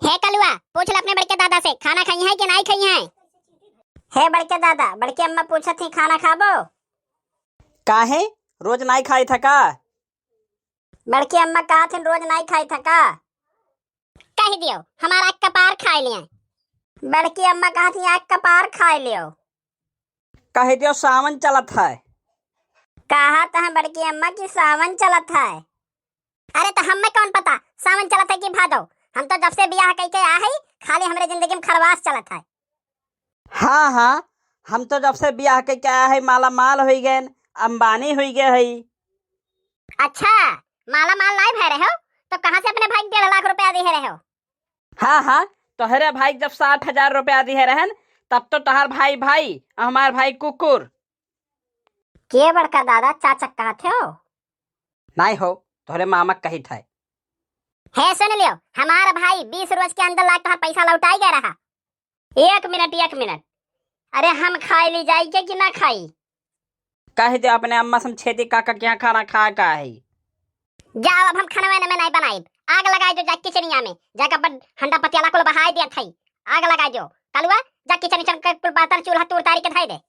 है कलुआ, पूछ ले अपने बड़के दादा से खाना खाई है कि नहीं खाई है। हे बड़के दादा, बड़के अम्मा पूछत थी खाना खाबो। काहे रोज नहीं खाई था का? बड़के अम्मा कहा थे रोज नहीं खाई था का। कह दियो हमारा आग का पार खा लिया। बड़की अम्मा कहा थी आग का पार खा लियो। कह दियो सावन चलत है। कहा था बड़की अम्मा की सावन चलत है। अरे तो हमें कौन पता सावन चलत है कि भादो। हम तो जब से बियाह कई के आ है खाली हमरे जिंदगी में खरवास चलत है। हाँ हाँ, हम तो जब से ब्याह के क्या है माला माल हो गए, अंबानी हो गए है। अच्छा, माला माल नहीं भय रहे हो तो कहाँ से अपने भाई 1.5 लाख रुपया दे रहे हो। हाँ हाँ, तोहरे भाई जब 60,000 रुपया दिए रहन तब तो तोहर भाई भाई और हमार भाई कुकुर। के बड़का दादा चाचा कहते हो। नहीं हो, तोहरे मामा कही था। है सुन लियो, हमारा भाई 20 रोज के अंदर लाख पैसा लौटाई गया रहा। एक मिनट, अरे हम खाई ली जाएगी कि ना खाई। कह दे अपने अम्मा से छेदी काका के यहाँ खाना खा का है। जाओ, अब हम खाना में नहीं बनाई। आग लगाई दो जाके किचनिया में जाकर पर हंडा पतियाला को बहाई दिया थई। आग लगाई दो कलुआ, जा किचन के बर्तन चूल्हा तूर तारी के धाई दे।